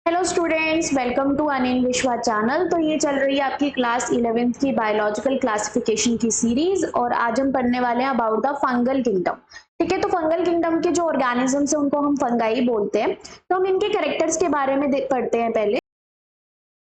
Hello students, welcome to Anil Vishwa channel. तो ये चल रही है आपकी क्लास 11th की बायोलॉजिकल क्लासिफिकेशन की सीरीज और आज हम पढ़ने वाले हैं अबाउट द फंगल किंगडम। ठीक है, तो फंगल किंगडम के जो ऑर्गेनिजम्स हैं उनको हम फंगाई बोलते हैं। तो हम इनके कैरेक्टर्स के बारे में पढ़ते हैं पहले।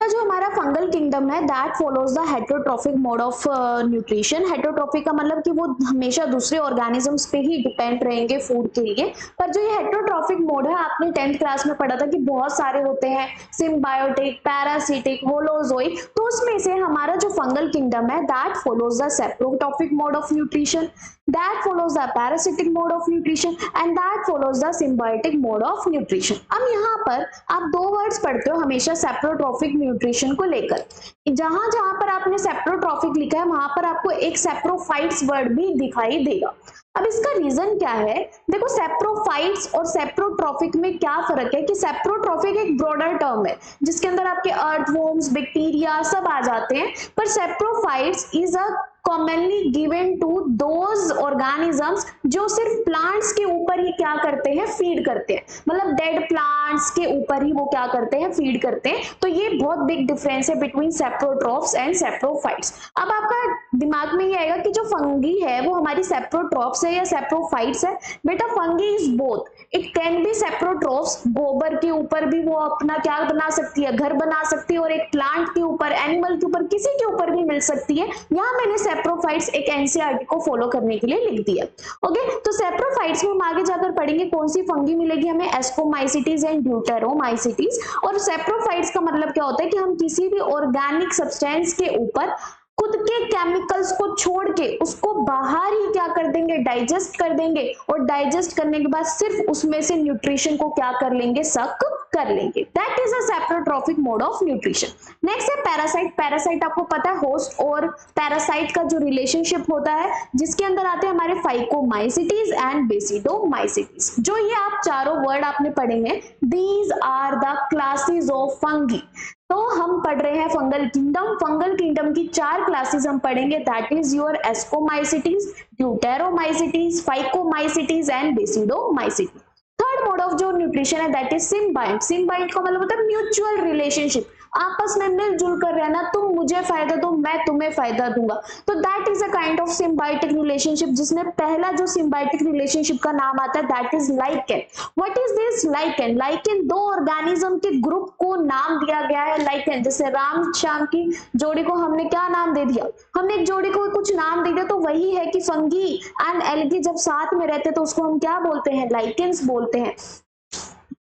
जो हमारा फंगल किंगडम है that follows the heterotrophic mode of nutrition. Heterotrophic का मतलब कि वो हमेशा दूसरे ऑर्गेनिजम्स पे ही डिपेंड रहेंगे फूड के लिए। पर जो ये हेटेरोट्रॉफिक मोड है आपने 10th क्लास में पढ़ा था कि बहुत सारे होते हैं, सिम्बायोटिक, पैरासिटिक, होलोजोइक। तो उसमें से हमारा जो फंगल किंगडम है that follows the saprotrophic mode of nutrition, that follows the parasitic mode of nutrition and that follows the symbiotic mode of nutrition। अब यहाँ पर आप दो वर्ड्स पढ़ते हो हमेशा सेप्रोट्रॉफिक न्यूट्रिशन को लेकर। जहां जहां पर आपने सेप्रोट्रॉफिक लिखा है वहां पर आपको एक सेप्रोफाइट्स वर्ड भी दिखाई देगा। अब इसका रीजन क्या है? देखो, सेप्रोफाइट्स और सेप्रोट्रॉफिक में क्या फर्क है कि सेप्रोट्रॉफिक एक ब्रॉडर टर्म है जिसके अंदर आपके अर्थवॉर्म्स, बैक्टीरिया सब आ जाते हैं, पर saprophytes is a commonly given to those organisms जो सिर्फ प्लांट्स के ऊपर ही क्या करते हैं, फीड करते हैं। मतलब डेड प्लांट्स के ऊपर ही वो क्या करते हैं, फीड करते हैं। तो ये बहुत बिग डिफरेंस है बिटवीन सेप्रोट्रॉफ्स एंड सेप्रोफाइट्स। अब आपका दिमाग में ये आएगा कि जो फंगी है वो हमारी सेप्रोट्रॉफ्स है या सेप्रोफाइट्स है। बेटा, fungi is both. It can be saprotrophs, गोबर के ऊपर भी वो अपना क्या बना सकती है, घर बना सकती है, और एक प्लांट के ऊपर, एनिमल के ऊपर, किसी के ऊपर भी मिल सकती है। यहाँ मैंने सेप्रोफाइट्स एक एनसीईआरटी को फॉलो करने के लिए लिख दिया। ओके, तो सेप्रोफाइट्स में हम आगे जाकर पढ़ेंगे कौन सी फंगी मिलेगी हमें, एस्कोमाइसिटीज एंड ड्यूटेरोमाइसिटीज। और सेप्रोफाइट्स का मतलब क्या होता है कि हम किसी भी ऑर्गेनिक सब्सटेंस के ऊपर खुद के केमिकल्स को छोड़ के उसको बाहर ही क्या कर देंगे, डाइजेस्ट कर देंगे, और डाइजेस्ट करने के बाद सिर्फ उसमें से न्यूट्रिशन को क्या कर लेंगे, सक कर लेंगे। That is a saprotrophic mode of nutrition. Next है पैरासाइट। पैरासाइट आपको पता है होस्ट और पैरासाइट का जो रिलेशनशिप होता है, जिसके अंदर आते हैं हमारे फाइकोमाइसिटीज एंड बेसिडोमाइसिटीज। जो ये आप चारों वर्ड आपने पढ़े हैं, these are the classes of fungi. तो हम पढ़ रहे हैं फंगल किंगडम। फंगल किंगडम की 4 क्लासेस हम पढ़ेंगे, that is your ascomycetes, deuteromycetes, phycomycetes and basidiomycetes. Third mode of जो न्यूट्रिशन है दैट इज सिम्बायोट। सिम्बायोट का मतलब होता है म्यूचुअल रिलेशनशिप, आपस में मिलजुल कर रहना, तुम मुझे फायदा दो, मैं तुम्हें फायदा दूंगा। तो that is a kind of symbiotic relationship, जिसमें पहला जो सिम्बायोटिक रिलेशनशिप का नाम आता है that is lichen. What is this lichen? Lichen दो ऑर्गेनिज्म के ग्रुप को नाम दिया गया है लाइकेन। जैसे राम श्याम की जोड़ी को हमने क्या नाम दे दिया, हमने एक जोड़ी को कुछ नाम दे दिया, तो वही है कि फंगी एंड एल्गी जब साथ में रहते तो उसको हम क्या बोलते हैं, लाइकेन्स बोलते हैं।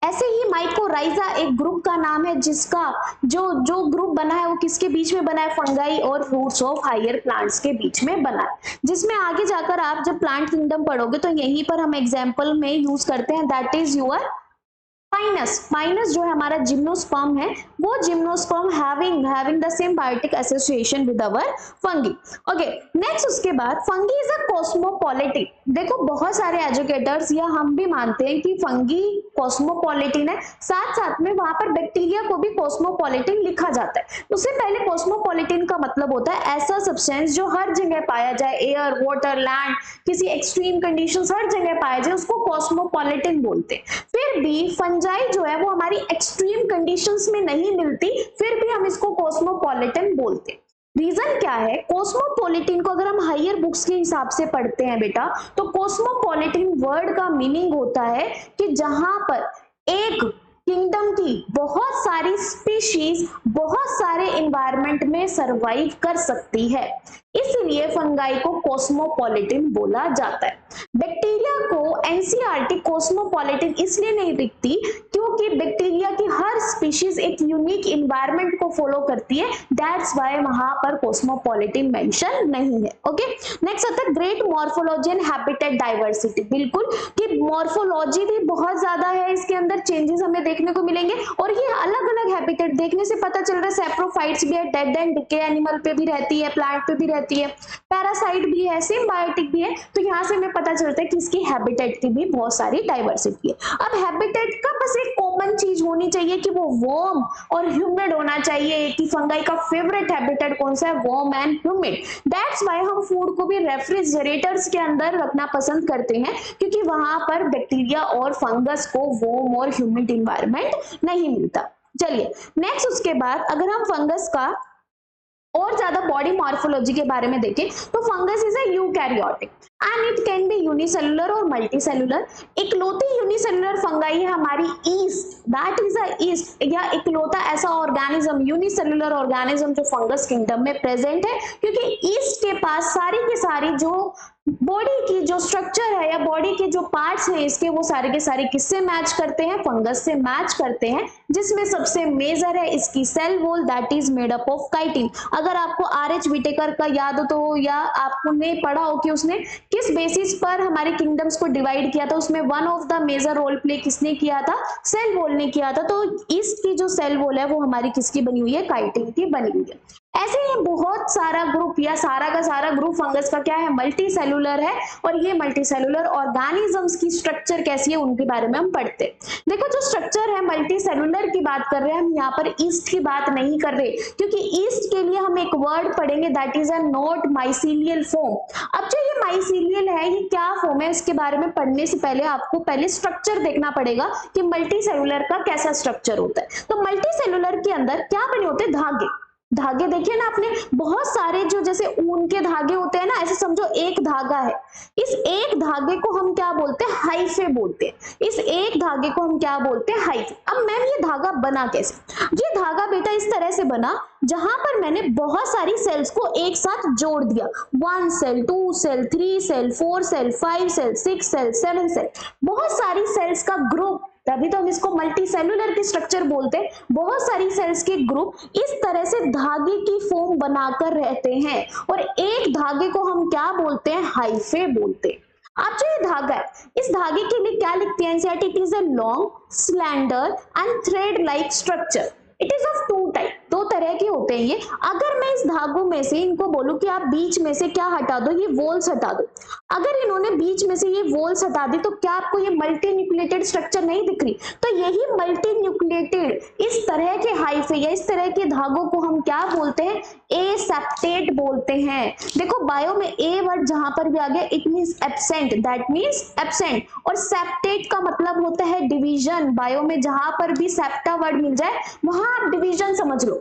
ऐसे ही माइकोराइजा एक ग्रुप का नाम है, जिसका जो ग्रुप बना है वो किसके बीच में बना है, फंगाई और रूट्स ऑफ हायर प्लांट्स के बीच में बना है। जिसमें आगे जाकर आप जब प्लांट किंगडम पढ़ोगे तो यहीं पर हम एग्जांपल में यूज करते हैं, that is your Pinus. Pinus जो है हमारा जिम्नोस्पर्म है, वो gymnosperm having the symbiotic association with our fungi. Okay, next उसके बाद फंगी इज अ कॉस्मोपॉलिटिन। देखो, बहुत सारे एजुकेटर्स या हम भी मानते हैं कि फंगी कॉस्मोपॉलिटिन है, साथ साथ में वहां पर बैक्टीरिया को भी कॉस्मोपॉलिटिन लिखा जाता है। उससे पहले कॉस्मोपॉलिटिन का मतलब होता है ऐसा सब्सटेंस जो हर जगह पाया जाए, एयर, वाटर, लैंड, किसी एक्सट्रीम कंडीशंस हर जगह पाया जाए, उसको कॉस्मोपॉलिटिन बोलते हैं। फिर भी फंजाई जो है वो हमारी एक्सट्रीम कंडीशंस में नहीं मिलती, फिर भी हम इसको कॉस्मोपॉलिटन बोलते हैं। रीजन क्या है? कॉस्मोपॉलिटन को अगर हम हायर बुक्स के हिसाब से पढ़ते हैं बेटा, तो कॉस्मोपॉलिटन वर्ड का मीनिंग होता है कि जहां पर एक किंगडम की बहुत सारी स्पीशीज बहुत सारे एनवायरनमेंट में सरवाइव कर सकती है, इसलिए फंगाई को कॉस्मोपॉलिटन बोला जाता है। बैक्टीरिया को एनसीईआरटी कॉस्मोपॉलिटन इसलिए नहीं दिखती क्योंकि बैक्टीरिया की हर स्पीशीज एक यूनिक एनवायरनमेंट को फॉलो करती है, दैट्स व्हाई वहां पर कॉस्मोपॉलिटन मेंशन नहीं है। ओके, नेक्स्ट आता है great morphology and habitat diversity. बिल्कुल, कि मॉर्फोलॉजी भी बहुत ज्यादा है, इसके अंदर चेंजेस हमें देखने को मिलेंगे, और ये अलग अलग हैबिटेट देखने से पता चल रहा है। सेप्रोफाइट्स भी है, डेड एंड डिके एनिमल पे भी रहती है, प्लांट पे भी रहती है, पैरासाइट भी है, सिम्बायोटिक भी है। तो यहाँ से हमें पता चलता है कि इसकी हैबिटेट की भी बहुत सारी डाइवर्सिटी है। अब हैबिटेट का बस एक कॉमन चीज होनी चाहिए कि वो वार्म और ह्यूमिड होना चाहिए, कि फंगाई का फेवरेट हैबिटेट कौन सा है, warm and humid. That's why हम फूड को भी रेफ्रिजरेटर्स के अंदर रखना पसंद करते हैं, क्योंकि वहां पर बैक्टीरिया और फंगस को वार्म और ह्यूमिड एनवायरनमेंट नहीं मिलता। चलिए नेक्स्ट उसके बाद अगर हम फंगस का और ज्यादा बॉडी मॉर्फोलॉजी के बारे में देखें तो fungus is a eukaryotic and it can B unicellular और मल्टीसेलुलर। इकलौती यूनिसेलुलर फंगाई है हमारी east, that is a east, या इकलौता ऐसा ऑर्गेनिज्म यूनिसेलुलर ऑर्गेनिज्म जो फंगस किंगडम में प्रेजेंट है, क्योंकि ईस्ट के पास सारी की सारी जो बॉडी की जो स्ट्रक्चर है या बॉडी के जो पार्ट्स हैं इसके वो सारे के सारे किससे मैच करते हैं, फंगस से मैच करते हैं, जिसमें सबसे मेजर है इसकी cell wall that is made up of chitin. अगर आपको आर.एच. विटेकर का याद हो तो, या आपने पढ़ा हो कि उसने किस बेसिस पर हमारे किंगडम्स को डिवाइड किया था, उसमें one of the major role play किसने किया था, सेल वॉल ने किया था। तो ईस्ट की जो सेल वॉल है वो हमारी किसकी बनी हुई है, काइटिन की बनी हुई है। ऐसे ही बहुत सारा ग्रुप या सारा का सारा ग्रुप फंगस का क्या है, मल्टी सेलुलर है, और ये मल्टी सेलुलर ऑर्गेनिजम्स की स्ट्रक्चर कैसी है उनके बारे में हम पढ़ते हैं। देखो जो स्ट्रक्चर है मल्टी सेलुलर की बात कर रहे हैं हम, यहाँ पर ईस्ट की बात नहीं कर रहे, क्योंकि ईस्ट के लिए हम एक वर्ड पढ़ेंगे that is a not mycelial form. अब जो ये माइसीलियल है ये क्या फॉर्म है, इसके बारे में पढ़ने से पहले आपको पहले स्ट्रक्चर देखना पड़ेगा कि मल्टी सेलुलर का कैसा स्ट्रक्चर होता है। तो मल्टी सेलुलर के अंदर क्या बने होते हैं, धागे। धागे देखिए ना आपने, बहुत सारे जो जैसे ऊन के धागे होते हैं ना, ऐसे समझो एक धागा है, इस एक धागे को हम क्या बोलते हैं, हाइफे बोलते हैं। इस एक धागे को हम क्या बोलते हैं, हाइफे। अब मैम ये धागा बना कैसे, ये धागा बेटा इस तरह से बना जहां पर मैंने बहुत सारी सेल्स को एक साथ जोड़ दिया, 1 cell, 2 cell, 3 cell, 4 cell, 5 cell, 6 cell, 7 cell, बहुत सारी सेल्स का ग्रुप, तभी तो हम इसको मल्टी सेलुलर की स्ट्रक्चर बोलते हैं। बहुत सारी सेल्स के ग्रुप इस तरह से धागे की फॉर्म बनाकर रहते हैं, और एक धागे को हम क्या बोलते हैं, हाइफे बोलते हैं। अब जो ये धागा है, इस धागे के लिए क्या लिखते हैं NCERT, it is a long, slander and thread like structure. It is of 2 type, 2 तरह के होते हैं ये। अगर मैं इस धागों में से इनको बोलूं कि आप बीच में से क्या हटा दो, ये वॉल्स हटा दो, अगर इन्होंने बीच में से ये वॉल्स हटा दी तो क्या आपको ये मल्टी न्यूक्लिएटेड स्ट्रक्चर नहीं दिख रही, तो यही मल्टी न्यूक्लिएटेड इस तरह के हाइफे या इस तरह के धागों को हम क्या बोलते हैं, एसेप्टेट बोलते हैं। देखो बायो में ए वर्ड जहां पर भी आ गया it means absent, that means absent, और सेप्टेट का मतलब होता है डिवीजन। बायो में जहां पर भी सेप्टा वर्ड मिल जाए वहां आप डिवीजन समझ लो,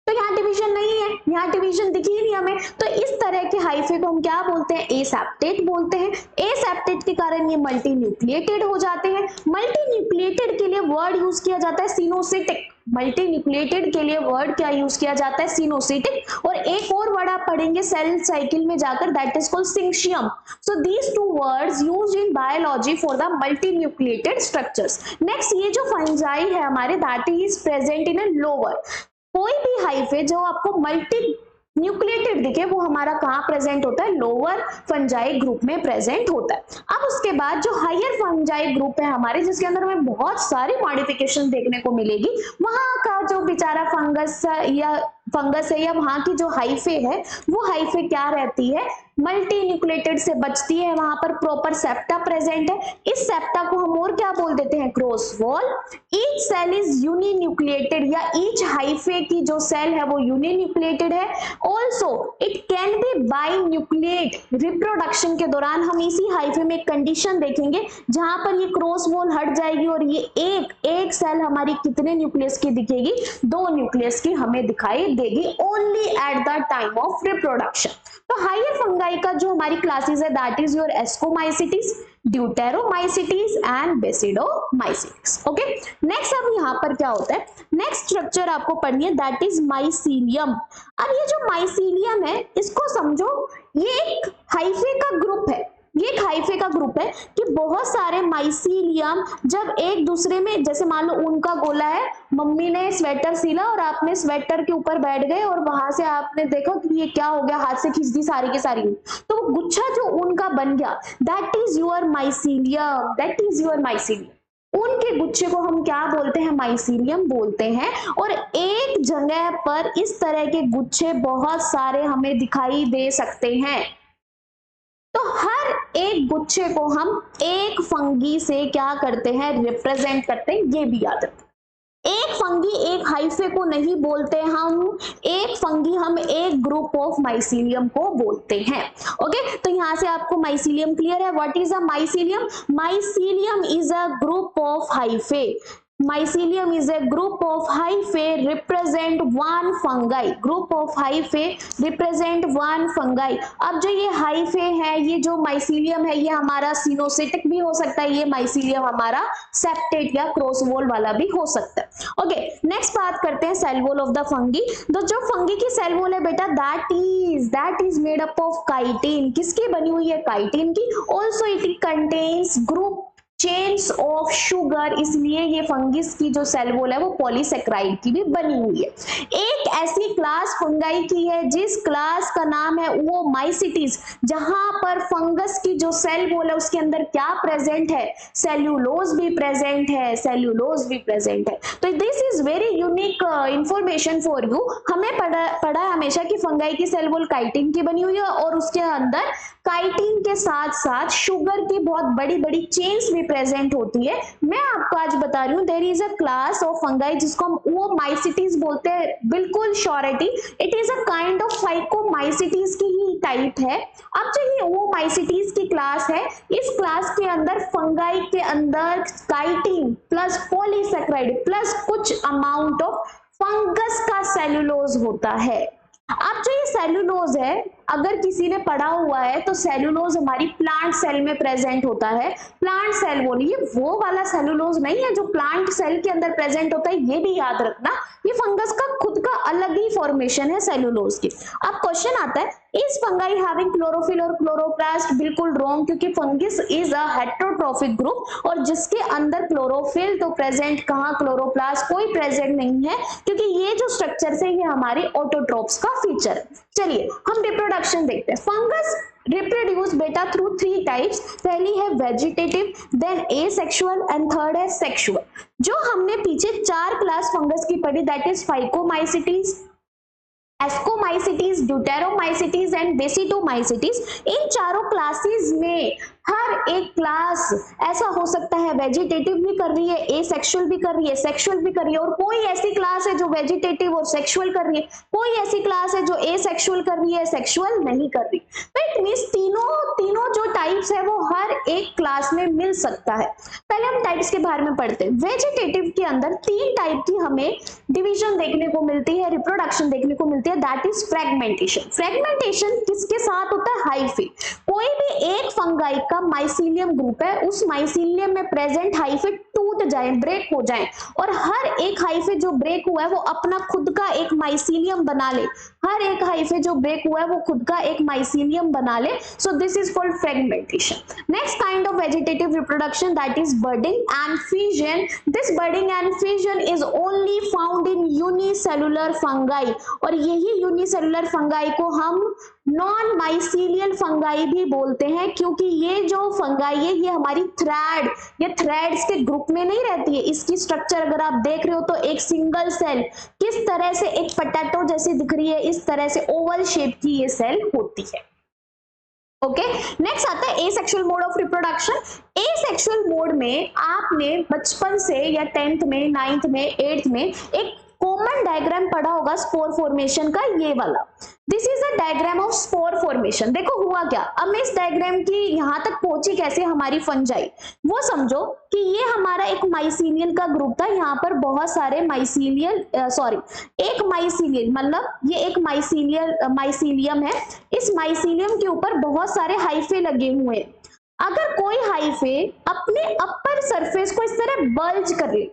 तो यहाँ डिवीजन नहीं है, यहाँ डिवीजन दिखी ही नहीं हमें, तो इस तरह के हाइफे को हम क्या बोलते हैं, एसेप्टेट बोलते हैं। एसेप्टेट के कारण ये मल्टी न्यूक्लिएटेड हो जाते हैं। मल्टी न्यूक्लिएटेड के लिए वर्ड यूज किया जाता है सिनोसिटिक। मल्टी न्यूक्लिएटेड के लिए वर्ड क्या यूज किया जाता है, सिनोसिटिक। और एक और वर्ड आप पढ़ेंगे सेल साइकिल में जाकर, that is called syncytium. So these 2 words used in biology for the multi nucleated structures. Next ये जो फंजाई है हमारे, that is present in a lower. कोई भी हाइफे जो आपको मल्टी न्यूक्लिएटेड दिखे वो हमारा कहाँ प्रेजेंट होता है, लोअर फंजाई ग्रुप में प्रेजेंट होता है। अब उसके बाद जो हायर फंजाई ग्रुप है हमारे, जिसके अंदर हमें बहुत सारी मॉडिफिकेशन देखने को मिलेगी, वहां का जो बेचारा फंगस है या वहां की जो हाइफे है वो हाइफे क्या रहती है, मल्टी न्यूक्लिएटेड से बचती है। वहां पर प्रॉपर सेप्टा प्रेजेंट है। इस सेप्टा को हम और क्या बोल देते हैं, cross wall. Each cell is uninucleated, या ईच हाइफे की जो सेल है वो यूनिन्यूक्लिएटेड है। Also it can be binucleate. Reproduction के दौरान हम इसी हाइफे में एक कंडीशन देखेंगे जहां पर ये क्रॉस वॉल हट जाएगी और ये एक सेल हमारी कितने न्यूक्लियस की दिखेगी, 2 न्यूक्लियस की हमें दिखाई देगी, only at the time of reproduction. तो हायर फंगाई का जो हमारी क्लासेस है that is your ascomycetes, deuteromycetes and basidiomycetes. Okay, next अब यहाँ पर क्या होता है, नेक्स्ट स्ट्रक्चर आपको पढ़नी है दैट इज माइसीलियम। अब ये जो माइसीलियम है इसको समझो, ये एक हाइफे का ग्रुप है। ये एक हाइफे का ग्रुप है कि बहुत सारे माइसीलियम जब एक दूसरे में, जैसे मान लो ऊन का गोला है, मम्मी ने स्वेटर सिला और आपने स्वेटर के ऊपर बैठ गए और वहां से आपने देखा कि ये क्या हो गया, हाथ से खींच दी सारी की सारी, तो वो गुच्छा जो ऊन का बन गया that is your mycelium, that is your mycelium. ऊन के गुच्छे को हम क्या बोलते हैं, माइसीलियम बोलते हैं। और एक जगह पर इस तरह के गुच्छे बहुत सारे हमें दिखाई दे सकते हैं। तो हर एक गुच्छे को हम एक फंगी से क्या करते हैं, रिप्रेजेंट करते हैं, ये भी याद रखें। एक फंगी एक हाइफे को नहीं बोलते हम, एक फंगी हम एक ग्रुप ऑफ माइसीलियम को बोलते हैं। ओके, तो यहां से आपको माइसीलियम क्लियर है। What is a mycelium? Mycelium is a group of hyphae. mycelium is a group of hyphae represent one fungi, group of hyphae represent one fungi। अब जो ये hyphae है, ये जो mycelium है, ये हमारा सिनोसिटिक भी हो सकता है, ये mycelium हमारा सेप्टेट या क्रॉस वॉल वाला भी हो सकता है। ओके, नेक्स्ट बात करते हैं cell wall of the fungi. तो जो फंगी की सेल वॉल है बेटा, that is made up of chitin. किसकी बनी हुई है? काइटिन की। Also it contains group chains of sugar, इसलिए ये फंगिस की जो सेल वॉल है वो पॉलीसेक्राइड की भी बनी हुई है। एक ऐसी क्लास फंगाई की है जिस क्लास का नाम है वो माइसिटीज, जहां पर फंगस की जो सेल वॉल है उसके अंदर क्या प्रेजेंट है? सेल्यूलोज भी प्रेजेंट है, सेल्यूलोज भी प्रेजेंट है। तो this is very unique information for you. हमें पढ़ा है हमेशा कि फंगाई की सेल वॉल काइटिन की बनी हुई है और उसके अंदर काइटिन के साथ साथ शुगर की बहुत बड़ी बड़ी चेन्स भी प्रेजेंट होती है। मैं आपको आज बता रही हूँ there is a class of fungi जिसको हम वो माइसिटीज बोलते हैं, बिल्कुल surety. It is a kind of phycomycetes की ही टाइप है। अब जो ये वो माइसिटीज की क्लास है, इस क्लास के अंदर फंगाई के अंदर काइटिन प्लस पॉलीसेक्राइड प्लस कुछ अमाउंट ऑफ फंगस का सेल्यूलोज होता है। अब जो ये सेल्यूलोज है, अगर किसी ने पढ़ा हुआ है तो सेल्यूलोज हमारी प्लांट सेल में प्रेजेंट होता है। प्लांट सेल बोलिए, वो वाला सेल्यूलोज नहीं है जो प्लांट सेल के अंदर प्रेजेंट होता है, ये भी याद रखना। ये फंगस का खुद का अलग ही फॉर्मेशन है सेल्यूलोज की। अब क्वेश्चन आता है, इज फंगाई हैविंग क्लोरोफिल और क्लोरोप्लास्ट? बिल्कुल रॉन्ग, क्योंकि fungus is a heterotrophic group और जिसके अंदर क्लोरोफिल तो प्रेजेंट कहाँ, क्लोरोप्लास्ट कोई प्रेजेंट नहीं है, क्योंकि ये जो स्ट्रक्चर है ये हमारे ऑटोट्रोप्स का फीचर है। चलिए हम रिप्रोडक्शन देखते हैं। फंगस रिप्रोड्यूस बेटा थ्रू 3 टाइप्स। पहली है vegetative, then asexual and third है सेक्सुअल। जो हमने पीछे 4 क्लास फंगस की पढ़ी, that is phycomycetes, ascomycetes, deuteromycetes and basidiomycetes. इन चारों क्लासेस में हर एक क्लास ऐसा हो सकता है वेजिटेटिव भी कर रही है, एसेक्सुअल भी कर रही है, सेक्सुअल भी कर रही है, और कोई ऐसी क्लास है जो वेजिटेटिव और सेक्सुअल कर रही है, कोई ऐसी क्लास है जो एसेक्सुअल कर रही है, सेक्सुअल नहीं कर रही। तो इट मींस तीनों जो टाइप्स है वो हर एक क्लास में मिल सकता है। पहले हम टाइप्स के बारे में पढ़ते हैं। वेजिटेटिव के अंदर 3 टाइप की हमें डिवीजन देखने को मिलती है, रिप्रोडक्शन देखने को मिलती है, दैट इज फ्रेगमेंटेशन। फ्रेगमेंटेशन किसके साथ होता है? हाइफे। कोई भी एक फंगाई का माइसीलियम ग्रुप है, उस माइसीलियम में प्रेजेंट हाइफे टूट जाए, ब्रेक हो जाए, और हर एक हाइफे जो ब्रेक हुआ है वो अपना खुद का एक माइसीलियम बना ले। हर एक हाइफे जो ब्रेक हुआ है वो खुद का एक माइसीलियम बना ले। So this is called fragmentation. Next kind of vegetative reproduction that is budding and fusion. This budding and fusion is only found in unicellular fungi, और यही यूनिसेलुलर फंगाई को हम नॉन माइसीलियल फंगाई भी बोलते हैं, क्योंकि ये जो फंगाई है ये हमारी ये थ्रेड्स के ग्रुप में नहीं रहती है। इसकी स्ट्रक्चर अगर आप देख रहे हो तो एक सिंगल सेल किस तरह से एक पोटैटो जैसी दिख रही है, इस तरह से ओवल शेप की ये सेल होती है। ओके, नेक्स्ट आता है asexual mode of reproduction. Asexual mode में आपने बचपन से या 10th में, 9th में, 8th में एक कॉमन डायग्राम पढ़ा होगा स्पोर फॉर्मेशन का, ये वाला। This is a diagram of spore formation. देखो हुआ क्या, अब मैं इस डायग्राम की यहां तक पहुंची कैसे, हमारी फंजाई वो समझो कि ये हमारा एक माइसीलियल का ग्रुप था। यहाँ पर बहुत सारे एक माइसीलियल मतलब ये एक माइसीलियम है। इस माइसीलियम के ऊपर बहुत सारे हाइफे लगे हुए हैं। अगर कोई हाइफे अपने अपर सरफेस को इस तरह बल्ज कर ले,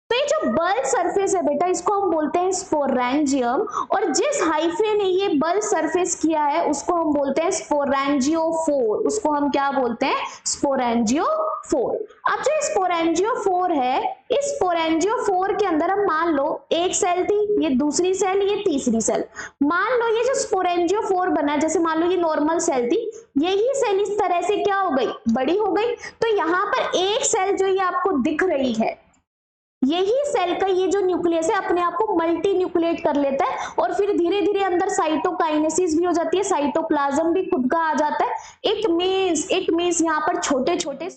तो ये जो बल्ज सरफेस है बेटा इसको हम बोलते हैं स्पोरेंजियम, और जिस हाइफे ने ये बल्ज सरफेस किया है उसको हम बोलते हैं स्पोरेंजियोफोर। उसको हम क्या बोलते हैं? स्पोरेंजियोफोर। अब जो स्पोरेंजियोफोर है, इस स्पोरेंजियोफोर के अंदर हम मान लो एक सेल थी, ये दूसरी सेल, ये तीसरी सेल। मान लो ये जो स्पोरेंजियोफोर बना, जैसे मान लो ये नॉर्मल सेल थी, यही सेल इस तरह से क्या हो गई, बड़ी हो गई। तो यहाँ पर एक सेल जो ये आपको दिख रही है, यही सेल का ये जो न्यूक्लियस है अपने आप को मल्टी न्यूक्लिएट कर लेता है, और फिर धीरे धीरे अंदर साइटोकाइनेसिस भी हो जाती है, साइटोप्लाज्म भी खुद का आ जाता है। इट मींस यहाँ पर छोटे छोटे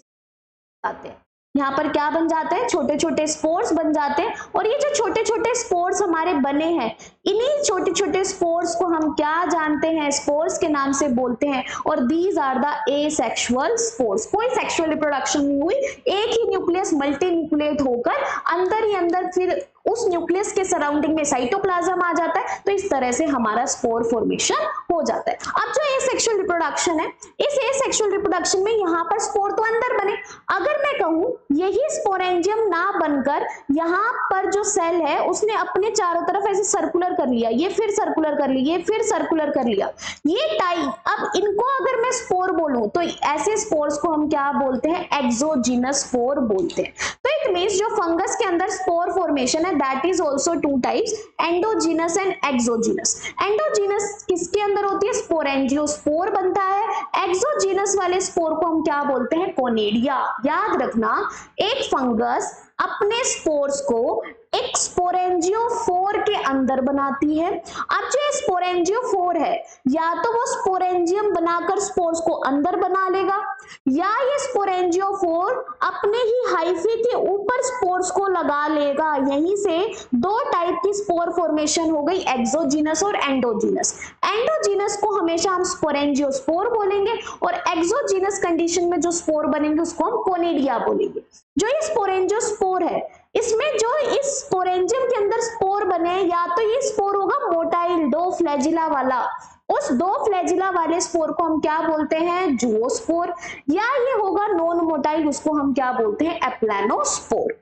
आते हैं, यहाँ पर क्या बन जाते हैं, छोटे छोटे स्पोर्स बन जाते हैं। और ये जो छोटे छोटे स्पोर्स हमारे बने हैं, इन्हीं छोटे छोटे स्पोर्स को हम क्या जानते हैं, स्पोर्स के नाम से बोलते हैं। और these are the asexual spores. कोई सेक्सुअल रिप्रोडक्शन नहीं हुई, एक ही न्यूक्लियस मल्टी न्यूक्लिएट होकर अंदर ही अंदर फिर उस न्यूक्लियस के सराउंडिंग में साइटोप्लाज्म आ जाता है, तो इस तरह से हमारा स्पोर फॉर्मेशन हो जाता है। अब जो एसेक्सुअल रिप्रोडक्शन है, इस एसेक्सुअल रिप्रोडक्शन में यहाँ पर स्पोर तो अंदर बने, अगर मैं कहूं यही स्पोरेंजियम ना बनकर यहाँ पर जो सेल है उसने अपने चारों तरफ ऐसे सर्कुलर कर लिया, ये फिर सर्कुलर कर लिया, ये फिर सर्कुलर कर लिया, ये टाइप, अब इनको अगर मैं स्पोर बोलूं तो ऐसे स्पोर्स को हम क्या बोलते हैं, एक्सोजीनस स्पोर बोलते हैं। तो इट मींस जो फंगस के अंदर स्पोर फॉर्मेशन है that is also two types, endogenous and exogenous. Endogenous किसके अंदर होती है, स्पोरेंजियोस्पोर बनता है। एक्सोजीनस वाले स्पोर को हम क्या बोलते हैं, कोनिडिया। याद रखना, एक फंगस अपने स्पोर्स को एक स्पोरेंजियोफोर के अंदर बनाती है। अब जो स्पोरेंजियोफोर है, या तो वो स्पोरेंजियम बनाकर स्पोर्स को अंदर बना लेगा, या ये स्पोरेंजियोफोर अपने ही हाइफे के ऊपर स्पोर्स को लगा लेगा। यहीं से दो टाइप की स्पोर फॉर्मेशन हो गई, एक्सोजीनस और एंडोजीनस। एंडोजीनस को हमेशा हम स्पोरेंजियोस्पोर बोलेंगे और एक्सोजीनस कंडीशन में जो स्पोर बनेंगे उसको हम कोनिडिया बोलेंगे। जो ये स्पोरेंजियोस्पोर है, इसमें जो इस स्पोरेंजियम के अंदर स्पोर बने, या तो ये स्पोर होगा मोटाइल दो फ्लैजिला वाला, उस दो फ्लैजिला वाले स्पोर को हम क्या बोलते हैं, जूओस्पोर, या ये होगा नॉन मोटाइल, उसको हम क्या बोलते हैं, एप्लानोस्पोर।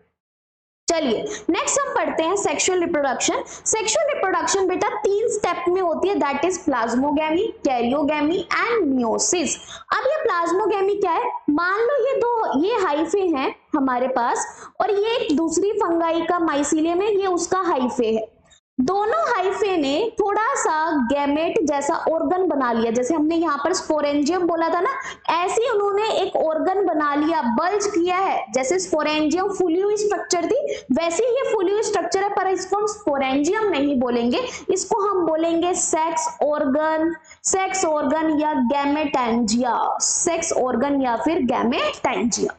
चलिए नेक्स्ट हम पढ़ते हैं सेक्सुअल रिप्रोडक्शन। सेक्सुअल रिप्रोडक्शन बेटा 3 स्टेप में होती है, that is plasmogamy, karyogamy and meiosis. अब ये प्लाज्मोगैमी क्या है, मान लो ये हाइफे हैं हमारे पास, और ये एक दूसरी फंगाई का माइसीलियम है, ये उसका हाइफे है। दोनों हाइफे ने थोड़ा सा गैमेट जैसा ऑर्गन बना लिया, जैसे हमने यहाँ पर स्पोरेंजियम बोला था ना, ऐसे उन्होंने एक ऑर्गन बना लिया, बल्ज किया है। जैसे स्पोरेंजियम फुली हुई स्ट्रक्चर थी, वैसे ही ये फुली हुई स्ट्रक्चर है, पर इसको हम स्पोरेंजियम नहीं बोलेंगे, इसको हम बोलेंगे सेक्स ऑर्गन या गैमेटेंजिया, सेक्स ऑर्गन या फिर gametangia.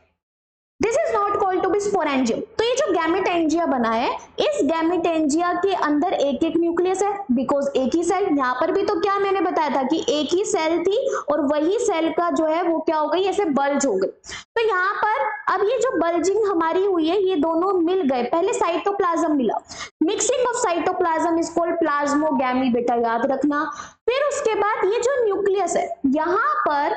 This is not called to be sporangium. तो ये जो गैमेटेंजिया बना है, इस गैमेटेंजिया के अंदर एक एक न्यूक्लियस है, बिकॉज एक ही सेल, यहाँ पर भी तो क्या मैंने बताया था कि एक ही सेल थी और वही सेल का जो है वो क्या हो गई, ऐसे बल्ज हो गई। तो यहाँ पर अब ये जो बल्जिंग हमारी हुई है, ये दोनों मिल गए, पहले साइटोप्लाज्म मिला, mixing of cytoplasm is called plasmogamy, बेटा याद रखना। फिर उसके बाद ये जो न्यूक्लियस है, यहाँ पर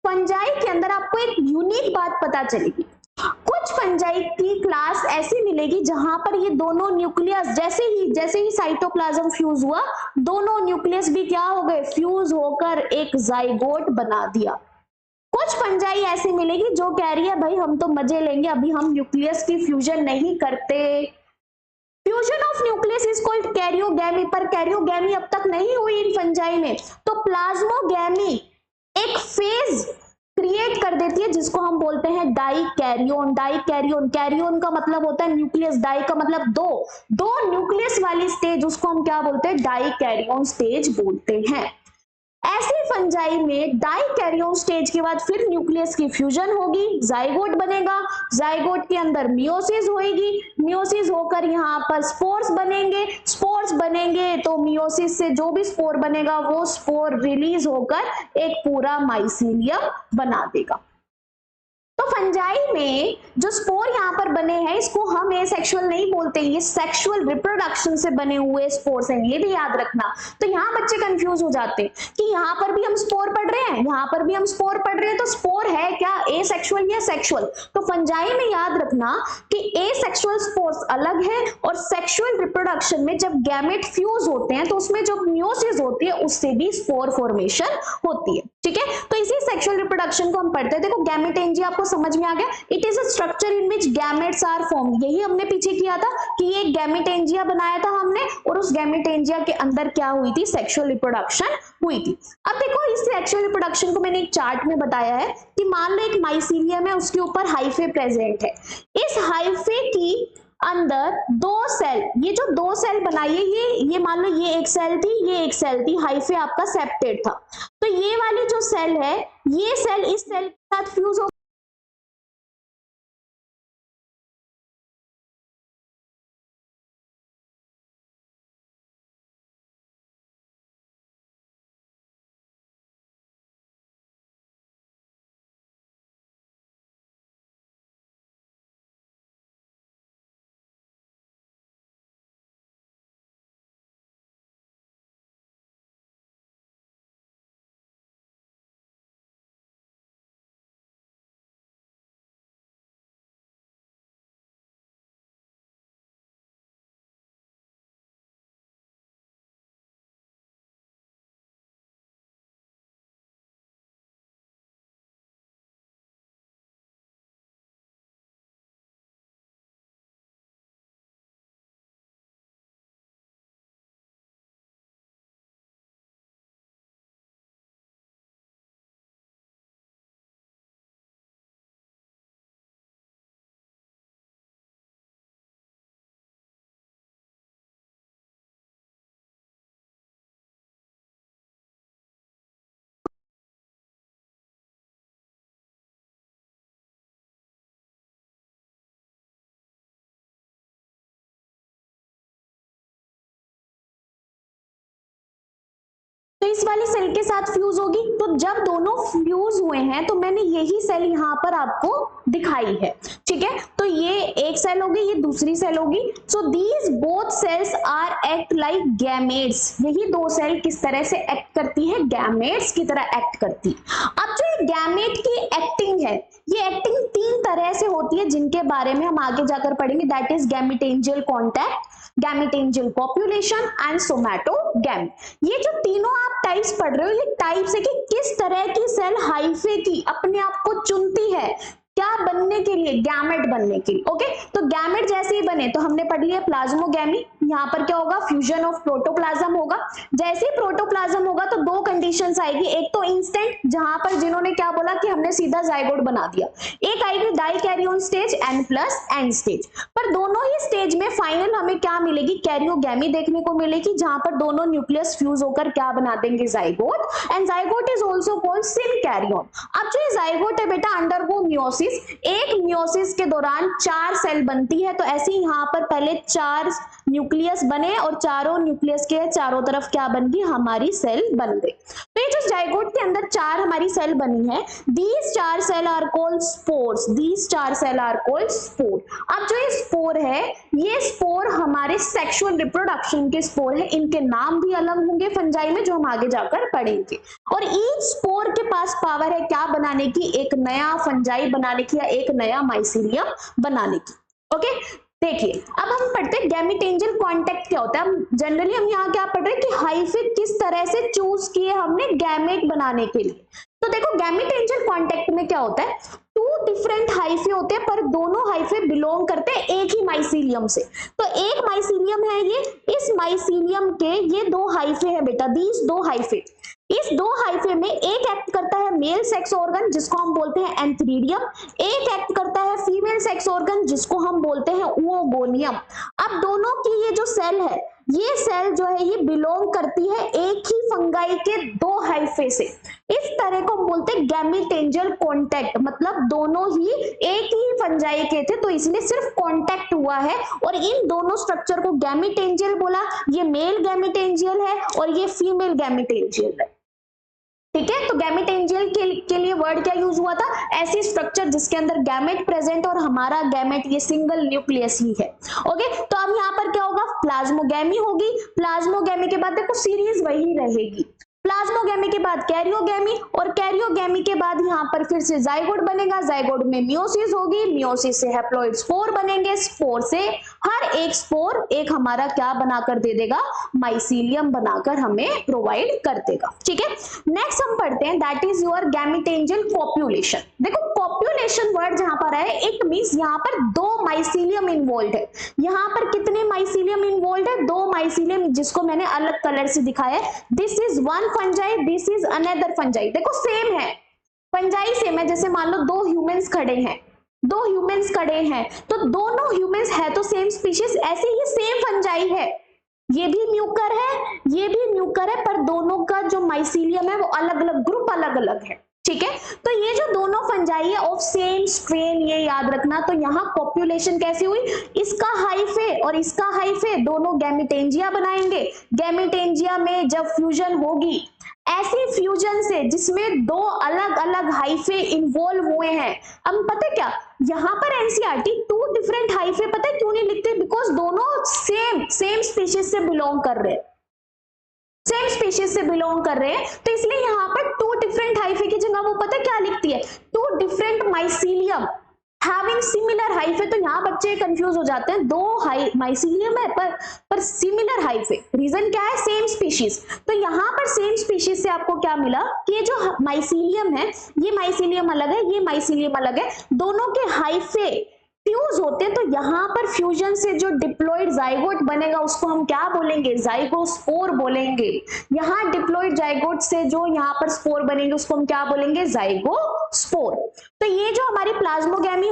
फंजाई के अंदर आपको एक यूनिक बात पता चलेगी, कुछ फंजाई की क्लास ऐसी मिलेगी जहां पर ये दोनों न्यूक्लियस जैसे ही साइटोप्लाज्म फ्यूज हुआ, दोनों न्यूक्लियस भी क्या हो गए, फ्यूज होकर एक जाइगोट बना दिया। कुछ फंजाई ऐसी मिलेगी जो कह रही है भाई हम तो मजे लेंगे, अभी हम न्यूक्लियस की फ्यूजन नहीं करते। Fusion of nucleus is called karyogamy, पर कैरियोगैमी अब तक नहीं हुई इन फंजाई में, तो प्लाज्मोगैमी एक फेज क्रिएट कर देती है जिसको हम बोलते हैं डाइकैरियोन। कैरियोन का मतलब होता है न्यूक्लियस, डाई का मतलब दो न्यूक्लियस वाली स्टेज, उसको हम क्या बोलते हैं, डाइकैरियोन स्टेज बोलते हैं। ऐसे फंजाई में डाइकैरियोन स्टेज के बाद फिर न्यूक्लियस की फ्यूजन होगी, जाइगोट बनेगा, जाइगोट के अंदर मियोसिस होगी, मियोसिस होकर यहाँ पर स्पोर्स बनेंगे, तो मियोसिस से जो भी स्पोर बनेगा वो स्पोर रिलीज होकर एक पूरा माइसीलियम बना देगा। तो फंजाई में जो स्पोर यहाँ पर बने हैं, इसको हम एसेक्सुअल नहीं बोलते, ये सेक्सुअल रिप्रोडक्शन से बने हुए स्पोर्स हैं, ये भी याद रखना। तो यहाँ बच्चे कंफ्यूज हो जाते हैं कि यहाँ पर भी हम स्पोर पढ़ रहे हैं, यहाँ पर भी हम स्पोर पढ़ रहे हैं, तो स्पोर है क्या, एसेक्सुअल या सेक्सुअल? तो फंजाई में याद रखना कि एसेक्सुअल स्पोर्स अलग है, और सेक्सुअल रिप्रोडक्शन में जब गैमेट फ्यूज होते हैं तो उसमें जो मियोसिस होती है उससे भी स्पोर फॉर्मेशन होती है। ठीक है, तो इसी सेक्सुअल रिप्रोडक्शन को हम पढ़ते हैं। देखो गैमेटेंजिया आपको समझ में आ गया, it is a structure in which gametes are formed. यही हमने पीछे किया था कि ये गैमेटेंजिया बनाया था हमने, और उस गैमेटेंजिया के अंदर क्या हुई थी, सेक्सुअल रिप्रोडक्शन हुई थी। अब देखो इस सेक्सुअल रिप्रोडक्शन को मैंने एक चार्ट में बताया है कि मान लो एक माइसीलियम है, उसके ऊपर हाइफे प्रेजेंट है, इस हाइफे की अंदर दो सेल, ये जो दो सेल बनाई है, ये मान लो ये एक सेल थी, ये एक सेल थी, हाइफे आपका सेप्टेड था, तो ये वाली जो सेल है, ये सेल इस सेल के साथ फ्यूज हो किस वाली सेल के साथ फ्यूज होगी, तो जब दोनों फ्यूज हुए हैं तो मैंने यही सेल यहाँ पर आपको दिखाई है, ठीक है। तो ये एक सेल होगी, ये दूसरी सेल होगी। So these both cells are act like gametes, यही दो सेल किस तरह से एक्ट करती है, गैमेट्स की तरह एक्ट करती। अब जो ये गैमेट की एक्टिंग है, ये एक्टिंग तीन तरह से होती है जिनके बारे में हम आगे जाकर पढ़ेंगे, that is gametangial contact, gametangial copulation and somatogamy. ये जो तीनों आप टाइप्स पढ़ रहे हो, ये टाइप्स है कि किस तरह की सेल हाइफे की अपने आप को चुनती है, क्या बनने के लिए, गैमेट बनने के लिए। ओके, तो गैमेट जैसे ही बने तो हमने पढ़ लिया प्लाज्मोगैमी, यहाँ पर क्या होगा, फ्यूजन ऑफ प्रोटोप्लाज्म होगा। जैसे ही प्रोटोप्लाज्म होगा तो दो कंडीशंस आएगी, एक तो इंस्टेंट, जहां पर जिन्होंने क्या बोला कि हमने सीधा जाइगोट बना दिया, एक आएगी dikaryon stage and plus and stage. पर दोनों ही स्टेज में फाइनल हमें क्या मिलेगी, कैरियोगैमी देखने को मिलेगी, जहां पर दोनों न्यूक्लियस फ्यूज होकर क्या बना देंगे, zygote, and zygote is also called synkaryon. अब जो ये जाइगोट है बेटा, अंडरगो मियोसिस, एक मियोसिस के दौरान 4 सेल बनती है, तो ऐसे ही यहाँ पर पहले 4 न्यूक्लियस बने और चारों न्यूक्लियस के चारों तरफ क्या बन गई, हमारी सेल बन गई। तो ये जो जाइगोट के अंदर 4 हमारी सेल बनी है, these 4 cell are called spores, these 4 cell are called spore. अब जो ये स्पोर है, ये स्पोर हमारे सेक्सुअल रिप्रोडक्शन के स्पोर है, इनके नाम भी अलग होंगे फंजाई में, जो हम आगे जाकर पढ़ेंगे। और ईच स्पोर के पास पावर है क्या बनाने की, एक नया फंजाई बनाने की या एक नया माइसीलियम बनाने की। ओके, देखिए अब हम पढ़ते हैं गैमेटेंजियल कॉन्टैक्ट क्या होता है। हम जनरली यहाँ क्या पढ़ रहे हैं कि हाइफे किस तरह से चूज किए हमने गैमेट बनाने के लिए। तो देखो गैमेटेंजियल कॉन्टैक्ट में क्या होता है, 2 डिफरेंट हाइफे होते हैं पर दोनों हाइफे बिलोंग करते हैं एक ही माइसीलियम से। तो एक माइसीलियम है ये, इस माइसीलियम के ये 2 हाइफे है बेटा, दीज 2 हाइफे। इस 2 हाइफे में एक एक्ट करता है मेल सेक्स ऑर्गन जिसको हम बोलते हैं एंथ्रीडियम, एक एक्ट करता है फीमेल सेक्स ऑर्गन जिसको हम बोलते हैं ओवोगोनियम। अब दोनों की ये जो सेल है, ये सेल जो है ये बिलोंग करती है एक ही फंगाई के 2 हाइफे से। इस तरह को हम बोलते हैं गैमेटेंजियल कॉन्टैक्ट, मतलब दोनों ही एक ही फंजाई के थे तो इसलिए सिर्फ कॉन्टैक्ट हुआ है और इन दोनों स्ट्रक्चर को गैमेटेंजियल बोला। ये मेल गैमेटेंजियल है और ये फीमेल गैमेटेंजियल है, ठीक है। तो गैमेटेंजियल के लिए वर्ड क्या यूज हुआ था, ऐसी स्ट्रक्चर जिसके अंदर गैमेट प्रेजेंट और हमारा गैमेट ये सिंगल न्यूक्लियस ही है। ओके, तो अब यहाँ पर क्या होगा, प्लाज्मोगैमी होगी। प्लाज्मोगैमी के बाद देखो सीरीज वही रहेगी, प्लाज्मोगैमी के बाद कैरियोगैमी और कैरियोगैमी के बाद यहाँ पर फिर से जाइगोट बनेगा, जाइगोट में मियोसिस होगी, मियोसिस से हैप्लॉइड स्पोर बनेंगे, स्पोर से हर एक स्पोर एक हमारा क्या बनाकर दे देगा, माइसीलियम बनाकर हमें प्रोवाइड कर देगा, ठीक है। नेक्स्ट हम पढ़ते हैं दैट इज योर गैमेटेंजियल कॉप्यूलेशन। देखो कॉप्यूलेशन वर्ड जहां पर है, इट मींस यहाँ पर 2 माइसीलियम इन्वॉल्व है। यहाँ पर कितने माइसीलियम इन्वॉल्व है, 2 माइसीलियम, जिसको मैंने अलग कलर से दिखाया है। This is one fungi, this is another fungi. देखो सेम है, फंजाई सेम है। जैसे मान लो 2 ह्यूमंस खड़े हैं, 2 ह्यूमंस खड़े हैं तो दोनों ह्यूमंस है तो सेम स्पीशीज, ऐसे ही सेम फंजाई है, ये भी म्यूकर है, ये भी म्यूकर है, पर दोनों का जो माइसीलियम है वो अलग अलग, ग्रुप अलग अलग है, ठीक है। तो ये जो दोनों फंजाई है ऑफ सेम स्ट्रेन, ये याद रखना। तो यहाँ पॉपुलेशन कैसे हुई, इसका हाइफे और इसका हाइफे दोनों गैमेटेंजिया बनाएंगे। गैमेटेंजिया में जब फ्यूजन होगी, ऐसी फ्यूजन से जिसमें 2 अलग अलग हाइफे इन्वॉल्व हुए हैं। अब पता है क्या, यहाँ पर एनसीईआरटी 2 डिफरेंट हाइफे पता है क्यों नहीं लिखते, बिकॉज दोनों सेम स्पीशीज से बिलोंग कर रहे हैं, सेम स्पीशीज से बिलोंग कर रहे हैं, तो इसलिए यहाँ पर 2 डिफरेंट हाइफे की जगह वो पता क्या लिखती है, 2 different mycelium having similar hyphae. तो यहाँ बच्चे कंफ्यूज हो जाते हैं, 2 माइसीलियम है पर सिमिलर हाइफे, रीजन क्या है, सेम स्पीशीज। तो यहाँ पर सेम स्पीशीज से आपको क्या मिला कि ये जो माइसीलियम है, ये माइसीलियम अलग है, ये माइसीलियम अलग है, दोनों के हाइफे फ्यूज होते हैं। तो यहाँ पर फ्यूजन से जो डिप्लॉइड जाइगोट बनेगा उसको हम क्या बोलेंगे, जाइगोस्पोर बोलेंगे। यहाँ डिप्लॉइड जाइगोट से जो यहाँ पर स्पोर बनेंगे उसको हम क्या बोलेंगे, जाइगोस्पोर। तो ये जो हमारी प्लाज्मोगैमी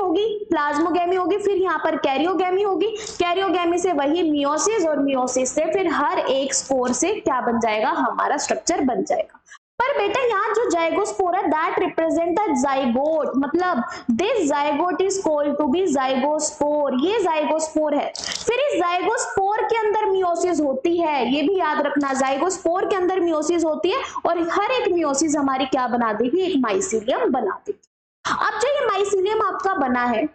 होगी, फिर यहाँ पर कैरियोगैमी होगी, कैरियोगैमी से वही मियोसिस और मियोसिस से फिर हर एक स्पोर से क्या बन जाएगा, हमारा स्ट्रक्चर बन जाएगा। पर बेटा यहाँ जो जाइगोस्पोर है दैट रिप्रेजेंट द जाइगोट, मतलब this zygote is called to be zygospore, ये जाइगोस्पोर है। फिर इस जाइगोस्पोर के अंदर मियोसिस मियोसिस होती है, ये भी याद रखना, जाइगोस्पोर के अंदर मियोसिस होती है और हर एक मियोसिस हमारी क्या बना देगी, एक माइसीलियम बना देगी। अब जो ये माइसीलियम आपका बना है,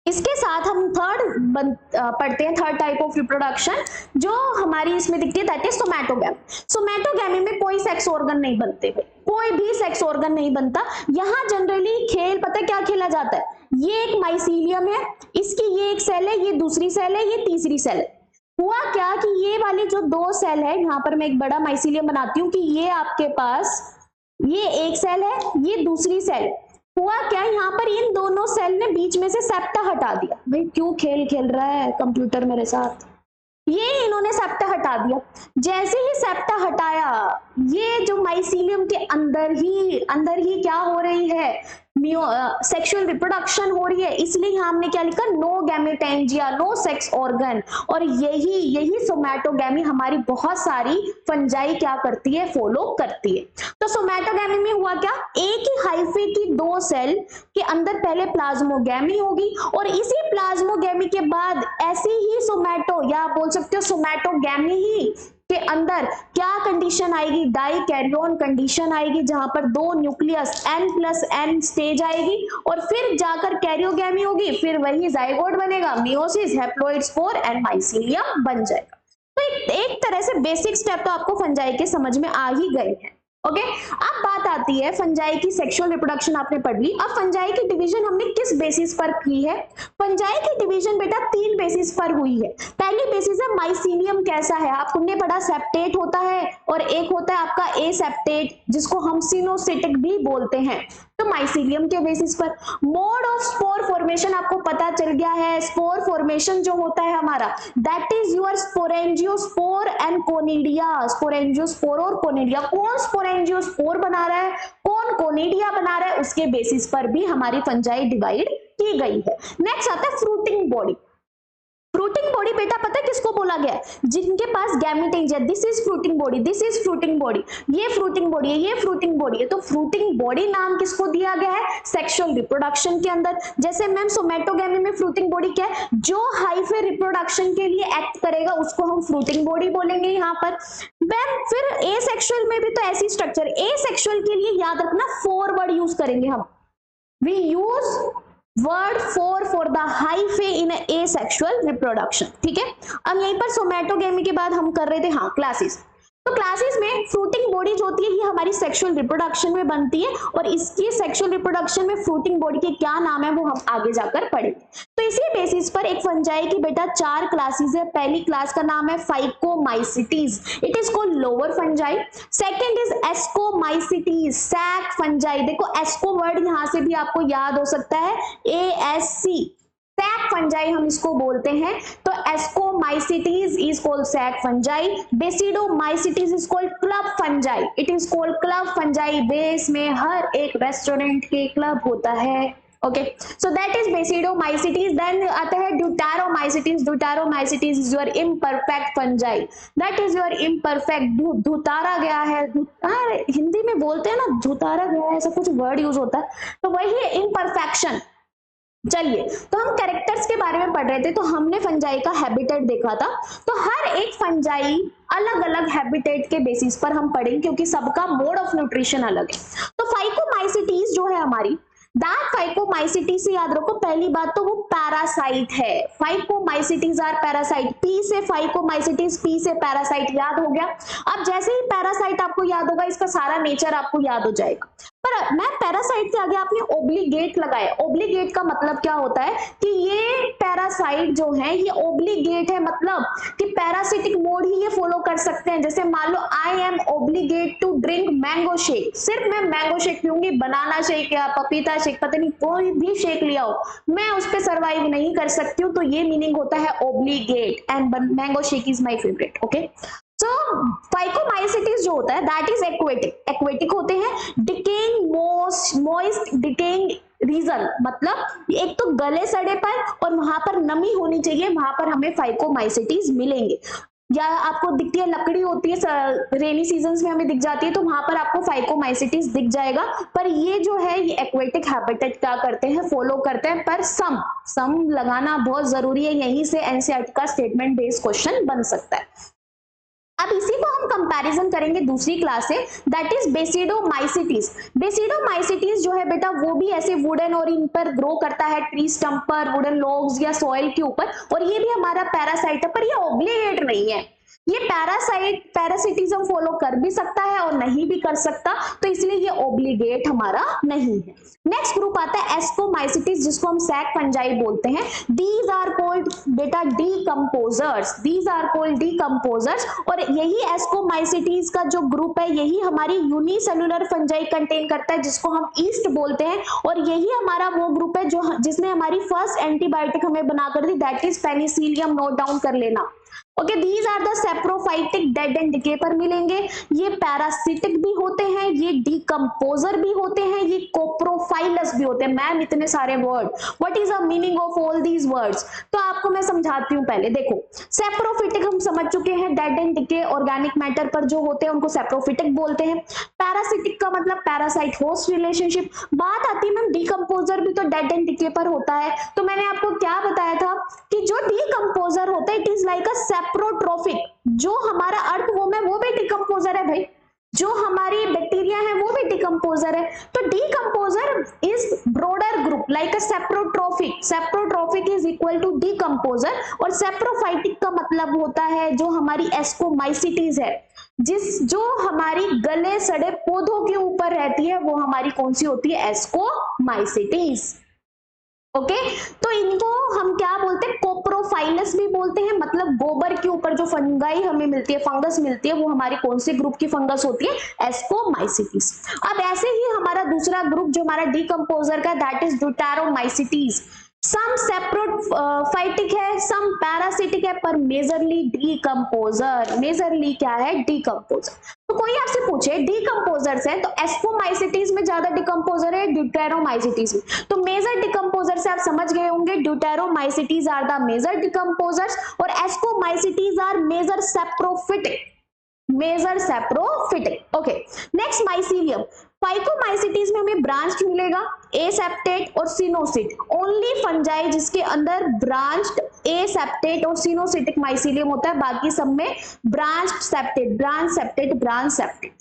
इसके साथ हम पढ़ते हैं थर्ड टाइप ऑफ रिप्रोडक्शन जो हमारी इसमें दिखती है, दैट इज सोमैटोगैमी। सोमैटोगैमी में कोई सेक्स ऑर्गन नहीं बनते, कोई भी सेक्स ऑर्गन नहीं बनता। यहाँ जनरली खेल पता है क्या खेला जाता है, ये एक माइसीलियम है, इसकी ये एक सेल है, ये दूसरी सेल है, ये तीसरी सेल है। हुआ क्या कि ये वाली जो दो सेल है, यहाँ पर मैं एक बड़ा माइसीलियम बनाती हूँ कि ये आपके पास ये एक सेल है, ये दूसरी सेल है। हुआ क्या, यहाँ पर इन दोनों सेल ने बीच में से सेप्टा हटा दिया। भाई क्यों खेल खेल रहा है कंप्यूटर मेरे साथ, ये इन्होंने सेप्टा हटा दिया। जैसे ही सेप्टा हटाया, ये जो माइसीलियम के अंदर ही क्या हो रही है, सेक्सुअल रिप्रोडक्शन हो रही है। इसलिए यहाँ हमने क्या लिखा, no gametangia, no sex organ. और यही सोमैटोगैमी हमारी बहुत सारी फंजाई क्या करती है, फॉलो करती है। तो सोमैटोगैमी में हुआ क्या, एक ही हाइफे की दो सेल के अंदर पहले प्लाज्मोगैमी होगी और इसी प्लाज्मोगैमी के बाद ऐसी ही सोमैटो, या आप बोल सकते हो सोमैटोगैमी ही के अंदर क्या कंडीशन आएगी, डाइकैरियोन कंडीशन आएगी, जहां पर दो न्यूक्लियस n+n स्टेज आएगी और फिर जाकर कैरियोगैमी होगी, फिर वही जाइगोट बनेगा, meiosis, haploid spore and mycelium बन जाएगा। तो एक तरह से बेसिक स्टेप तो आपको फंजाई के समझ में आ ही गए हैं। ओके, अब बात आती है फंजाई की सेक्सुअल रिप्रोडक्शन आपने पढ़ ली। अब फंजाई की डिवीजन हमने किस बेसिस पर की है, फंजाई की डिवीजन बेटा तीन बेसिस पर हुई है। पहली बेसिस है माइसीलियम कैसा है, आपने पढ़ा सेप्टेट होता है और एक होता है आपका एसेप्टेट जिसको हम सिनोसिटिक भी बोलते हैं। तो माइसीलियम के बेसिस पर मोड ऑफ स्पोर फॉर्मेशन आपको पता चल गया है। स्पोर फॉर्मेशन जो होता है हमारा, that is your sporangiospore and conidia. Sporangiospore और कोनिडिया, कौन स्पोरेंजियोस्पोर बना रहा है, कौन कोनिडिया बना रहा है, उसके बेसिस पर भी हमारी फंजाई डिवाइड की गई है। नेक्स्ट आता है फ्रूटिंग बॉडी। फ्रूटिंग बॉडी बेटा पता है किसको बोला गया है, जिनके पास gametangia, this is fruiting body, this is fruiting body, ये फ्रूटिंग बॉडी है, ये फ्रूटिंग बॉडी है। तो फ्रूटिंग बॉडी नाम किसको दिया गया है, सेक्सुअल रिप्रोडक्शन के अंदर। जैसे मैम सोमैटोगैमी में फ्रूटिंग बॉडी क्या है, जो हाइफे रिप्रोडक्शन के लिए एक्ट करेगा उसको हम फ्रूटिंग बॉडी बोलेंगे यहाँ पर। मैम फिर एसेक्सुअल में भी तो ऐसी स्ट्रक्चर, एसेक्सुअल के लिए याद रखना 4 वर्ड यूज करेंगे हम, we use word for the hyphae in asexual reproduction। ठीक है, अब यहीं पर सोमैटोगैमी के बाद हम कर रहे थे हाँ क्लासेस। तो क्लासेस में फ्रूटिंग बॉडी जो होती है ये हमारी सेक्सुअल रिप्रोडक्शन में बनती है और इसकी सेक्सुअल रिप्रोडक्शन में फ्रूटिंग बॉडी के क्या नाम है वो हम आगे जाकर पढ़ेंगे। तो इसी बेसिस पर एक फंजाई की बेटा 4 क्लासेस है। पहली क्लास का नाम है phycomycetes, it is called lower fungi. Second is ascomycetes, sac fungi. देखो एस्को वर्ड यहाँ से भी आपको याद हो सकता है, ASC, सैक फंजाई हम इसको बोलते हैं। तो ascomycetes is called sac fungi. Basidiomycetes is called club fungi, it is called club fungi. Base में हर एक रेस्टोरेंट के क्लब होता है। Okay, so that is basidiomycetes. Then आता है deuteromycetes. Deuteromycetes is your imperfect fungi, that is your imperfect. धुतारा गया है, हिंदी में बोलते हैं ना धुतारा गया है, ऐसा कुछ वर्ड यूज होता है, तो वही है इम्परफेक्शन। चलिए, तो हम कैरेक्टर्स के बारे में पढ़ रहे थे, तो हमने फंजाई का हैबिटेट देखा था। तो हर एक फंजाई अलग अलग हैबिटेट के बेसिस पर हम पढ़ेंगे क्योंकि सबका मोड ऑफ न्यूट्रिशन अलग है। तो फाइकोमाइसिटीज जो है हमारी, दैट फाइकोमाइसिटी से याद रखो पहली बात तो वो पैरासाइट है। फाइकोमाइसिटीज आर पैरासाइट, पी से फाइकोमाइसिटीज, पी से पैरासाइट, याद हो गया। अब जैसे ही पैरासाइट आपको याद होगा इसका सारा नेचर आपको याद हो जाएगा। पर मैं पैरासाइट के आगे आपने ओब्लिगेट लगाया। ओब्लिगेट का मतलब क्या होता है कि ये पैरासाइट जो है ये ओब्लिगेट है, मतलब कि पैरासिटिक मोड ही ये फॉलो कर सकते हैं। जैसे मान लो I am obligate to drink mango shake, सिर्फ मैं मैंगो शेक पीऊंगी, बनाना शेक या पपीता शेक, पता नहीं कोई भी शेक लिया हो, मैं उस पर सर्वाइव नहीं कर सकती हूँ। तो ये मीनिंग होता है obligate, and mango shake is my favourite. Okay, so phycomycetes जो होता है दैट इज एक्वेटिक। एक्वेटिक होते हैं, डिकेइंग मॉइस्ट डिकेइंग रीजन, मतलब एक तो गले सड़े पर और वहां पर नमी होनी चाहिए, वहां पर हमें फाइकोमाइसिटीज मिलेंगे। या आपको दिखती है लकड़ी होती है रेनी सीजन्स में हमें दिख जाती है, तो वहां पर आपको फाइकोमाइसिटीज दिख जाएगा। पर ये जो है ये एक्वेटिक हैबिटेट क्या करते हैं, फॉलो करते हैं, पर सम लगाना बहुत जरूरी है, यहीं से एनसीईआरटी का स्टेटमेंट बेस्ड क्वेश्चन बन सकता है। अब इसी को हम कंपैरिजन करेंगे दूसरी क्लास से, दैट इज बेसिडोमाइसिटीज। बेसिडोमाइसिटीज जो है बेटा वो भी ऐसे वुडन और इन पर ग्रो करता है, ट्री स्टम्प पर, वुडन लॉग्स या सॉइल के ऊपर, और ये भी हमारा पैरासाइट है, पर ये ऑब्लिगेट नहीं है। ये पैरासिटिज्म फॉलो कर भी सकता है और नहीं भी कर सकता, तो इसलिए ये ऑब्लिगेट हमारा नहीं है। नेक्स्ट ग्रुप आता है एस्कोमाइसिटीज, जिसको हम सैक फंजाई बोलते हैं। दीज आर कॉल्ड बेटा decomposers, these are called decomposers. और यही एस्कोमाइसिटीज का जो ग्रुप है यही हमारी यूनिसेलुलर फंजाई कंटेन करता है, जिसको हम ईस्ट बोलते हैं। और यही हमारा वो ग्रुप है जो जिसने हमारी फर्स्ट एंटीबायोटिक हमें बनाकर दी, that is penicillium. Note down कर लेना। Okay, these are the saprophytic, dead and decay पर मिलेंगे। ये पैरासिटिक भी होते हैं, ये डीकंपोजर भी होते हैं, ये कोप्रोफाइलस भी होते हैं। मैम इतने सारे word, what is the meaning of all these words? तो आपको मैं समझाती हूँ। पहले देखो, सेप्रोफिटिक हम समझ चुके हैं, dead and decay organic matter पर जो होते हैं उनको सेप्रोफिटिक बोलते हैं। पैरासिटिक का मतलब पैरासाइट होस्ट रिलेशनशिप। बात आती है मैम डीकंपोजर भी तो डेड एंड डिके पर होता है, तो मैंने आपको क्या बताया था कि जो डीकंपोजर होता है इट इज लाइक अ सेप्रोट्रोफिक। जो हमारा अर्थवॉर्म है वो भी डिकंपोजर है भाई, जो हमारी बैक्टीरिया है वो भी डिकंपोजर है। तो decomposer is broader group like a saprotrophic. Saprotrophic is equal to decomposer. और सेप्रोफाइटिक का मतलब होता है जो हमारी एस्कोमाइसिटीज है, जो हमारी गले सड़े पौधों के ऊपर रहती है, वो हमारी कौन सी होती है, एस्कोमाइसिटीज। ओके, तो इनको हम क्या बोलते हैं, कोप्रोफाइलस भी बोलते हैं। मतलब गोबर के ऊपर जो फंगाई हमें मिलती है, फंगस मिलती है, वो हमारी कौन से ग्रुप की फंगस होती है, एस्कोमाइसिटीज। अब ऐसे ही हमारा दूसरा ग्रुप जो हमारा डीकंपोजर का, that is deuteromycetes. Some saprophytic है, सम पैरासिटिक है, पर मेजरली डीकंपोजर। मेजरली क्या है, डीकंपोजर। तो कोई आपसे पूछे डीकंपोजर्स है तो एस्कोमाइसिटीज में ज्यादा डिकंपोजर है, ड्यूटेरोमाइसिटीज में। तो मेजर डिकंपोजर से आप समझ गए होंगे, deuteromycetes are the major decomposers और ascomycetes are major saprophytic. Major saprophytic. Okay, next mycelium. Phycomycetes में हमें ब्रांच मिलेगा, एसेप्टेट और सिनोसिट। ओनली फंजाई जिसके अंदर ब्रांच्ड एसेप्टेट और सिनोसिटिक माइसीलियम होता है, बाकी सब में branched septate, branch septate, branch septate.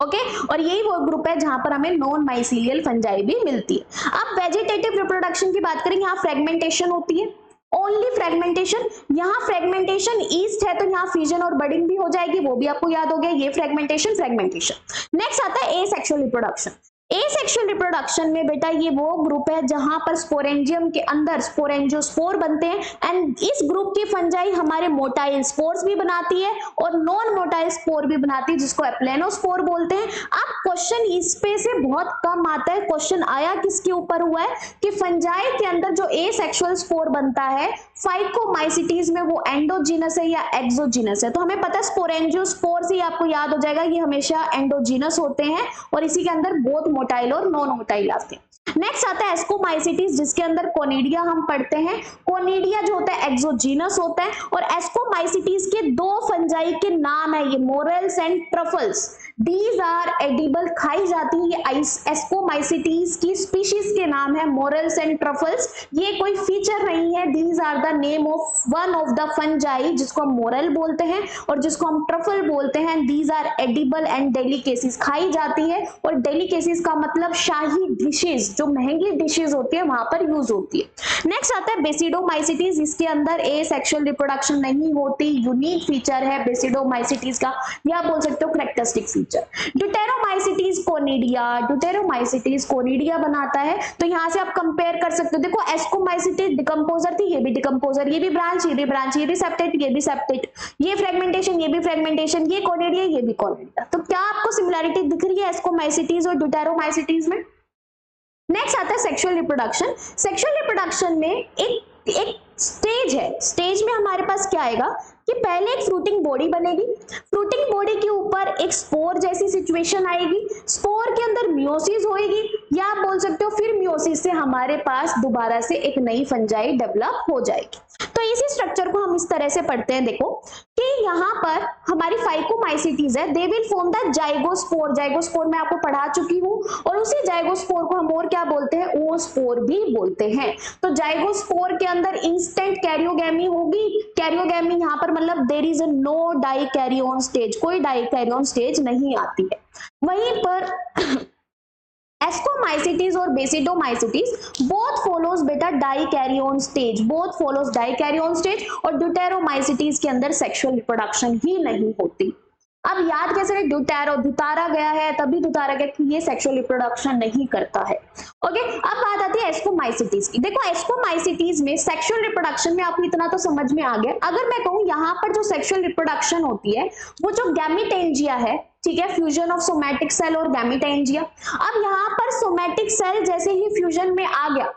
Okay, और यही वो ग्रुप है जहां पर हमें नॉन माइसीलियल फंजाई भी मिलती है। अब वेजिटेटिव रिप्रोडक्शन की बात करें, यहाँ फ्रेगमेंटेशन होती है, ओनली फ्रेगमेंटेशन। यहाँ फ्रेगमेंटेशन ईस्ट है तो यहाँ फ्यूजन और बडिंग भी हो जाएगी, वो भी आपको याद हो गया, ये फ्रेगमेंटेशन। नेक्स्ट आता है एसेक्सुअल रिप्रोडक्शन। एसेक्सुअल रिप्रोडक्शन में बेटा ये वो ग्रुप है जहां पर स्पोरेंजियम के अंदर स्पोरेंजियोस्पोर बनते हैं। एंड इस ग्रुप की फंजाई हमारे मोटाइल स्पोर्स भी बनाती है और नॉन मोटाइल स्पोर भी बनाती है, जिसको एप्लेनोस्पोर बोलते हैं। अब क्वेश्चन इस पे से बहुत कम आता है। क्वेश्चन आया किसके ऊपर हुआ है कि फंजाई के अंदर जो एसेक्सुअल स्पोर बनता है फाइकोमाइसिटीज में, वो एंडोजीनस है या एक्सोजीनस है। तो हमें पता है स्पोरेंजियोस्पोर से आपको याद हो जाएगा ये हमेशा एंडोजीनस होते हैं और इसी के अंदर बोथ मोटाइल और नॉन मोटाइल आते हैं। नेक्स्ट आता है एस्कोमाइसिटीज, जिसके अंदर कोनिडिया हम पढ़ते हैं। कोनिडिया जो होता है एक्सोजीनस होता है। और एस्कोमाइसिटीज के दो फंजाई के नाम है, ये morels and truffles. These are edible, खाई जाती है। ये एस्कोमाइसिटीज की स्पीशीज के नाम है मोरेल्स एंड ट्रफल्स। ये कोई फीचर नहीं है, these are the name of one of the fungi, जिसको हम मोरेल बोलते हैं और जिसको हम ट्रफल बोलते हैं। These are edible and delicacies, खाई जाती है। और डेलिकेसीज का मतलब शाही डिशेज, जो महंगी डिशेज होती है वहां पर यूज होती है। नेक्स्ट आता है बेसिडोमाइसिटीज, इसके अंदर एसेक्सुअल रिप्रोडक्शन नहीं होती, यूनिक फीचर है बेसिडोमाइसिटीज का, या बोल सकते हो characteristic feature. Deuteromycetes conidia, deuteromycetes conidia बनाता है। तो यहां से आप कंपेयर कर सकते हो, देखो एस्कोमाइसिटीज डिकंपोजर थी, ये भी डिकंपोजर, ये भी ब्रांच, ये भी ब्रांच, ये भी सेप्टेट, ये भी सेप्टेट, ये फ्रेगमेंटेशन, ये भी फ्रेगमेंटेशन, ये कोनिडिया, ये भी कोनिडिया। तो क्या आपको सिमिलरिटी दिख रही है एस्कोमाइसिटीज और ड्यूटेरोमाइसिटीज में? नेक्स्ट आता है सेक्सुअल रिप्रोडक्शन। सेक्सुअल रिप्रोडक्शन में एक स्टेज है। स्टेज में हमारे पास क्या आएगा, कि पहले एक फ्रूटिंग बॉडी बनेगी, फ्रूटिंग बॉडी के ऊपर एक स्पोर जैसी सिचुएशन आएगी, स्पोर के अंदर मियोसिस होएगी, या आप बोल सकते हो फिर मियोसिस से हमारे पास दोबारा से एक नई फंजाई डेवलप हो जाएगी। तो इसी स्ट्रक्चर को हम इस तरह से पढ़ते हैं, देखो कि यहाँ पर हमारी फाइकोमाइसिटीज है, they will form the zygospore, zygospore मैं आपको पढ़ा चुकी हूँ, और उसी जाइगोस्पोर को हम और क्या बोलते हैं, ओस्पोर भी बोलते हैं। तो जाइगोस्पोर के अंदर इंस्टेंट कैरियोगैमी होगी, कैरियोगैमी यहाँ पर मतलब there is no dikaryon stage, कोई डाइकैरियोन स्टेज नहीं आती है। वहीं पर एस्कोमाइसिटीज और बेसिडोमाइसिटीज बोथ फॉलोज बेटा dikaryon stage, both follows dikaryon stage, और ड्यूटेरोमाइसिटीज के अंदर सेक्सुअल रिप्रोडक्शन ही नहीं होती। अब याद कैसे रहे, दुतारा गया है तभी दुतारा गया कि ये सेक्सुअल रिप्रोडक्शन नहीं करता है। ओके, अब बात आती है एस्कोमाइसिटीज की। देखो एस्कोमाइसिटीज में सेक्सुअल रिप्रोडक्शन में आपको इतना तो समझ में आ गया। अगर मैं कहूँ यहाँ पर जो सेक्सुअल रिप्रोडक्शन होती है वो जो गैमीटेंजिया है, ठीक है, फ्यूजन ऑफ सोमैटिक सेल और गैमीटेंजिया। अब यहाँ पर सोमैटिक सेल जैसे ही फ्यूजन में आ गया,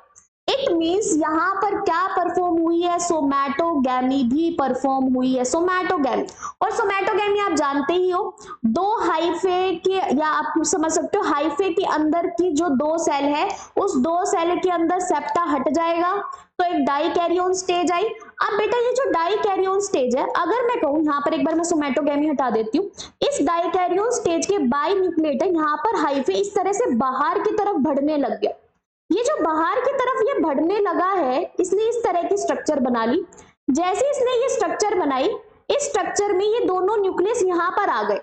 इट मींस यहाँ पर क्या परफॉर्म हुई है, सोमैटोगैमी भी परफॉर्म हुई है, सोमैटोगैमी। और सोमैटोगैमी आप जानते ही हो, दो हाइफे के, या आप समझ सकते हो हाइफे के अंदर की जो दो सेल है, उस दो सेल के अंदर सेप्टा हट जाएगा तो एक डाइकैरियोन स्टेज आई। अब बेटा ये जो डाइकैरियोन स्टेज है, अगर मैं कहूँ यहाँ पर एक बार मैं सोमैटोगैमी हटा देती हूँ, इस डाइकैरियोन स्टेज के बाई न्यूक्लिएट है, यहाँ पर हाइफे इस तरह से बाहर की तरफ बढ़ने लग गया। ये जो बाहर की तरफ ये बढ़ने लगा है, इसने इस तरह की स्ट्रक्चर बना ली। जैसे इसने ये स्ट्रक्चर बनाई, इस स्ट्रक्चर में ये दोनों न्यूक्लियस यहाँ पर आ गए।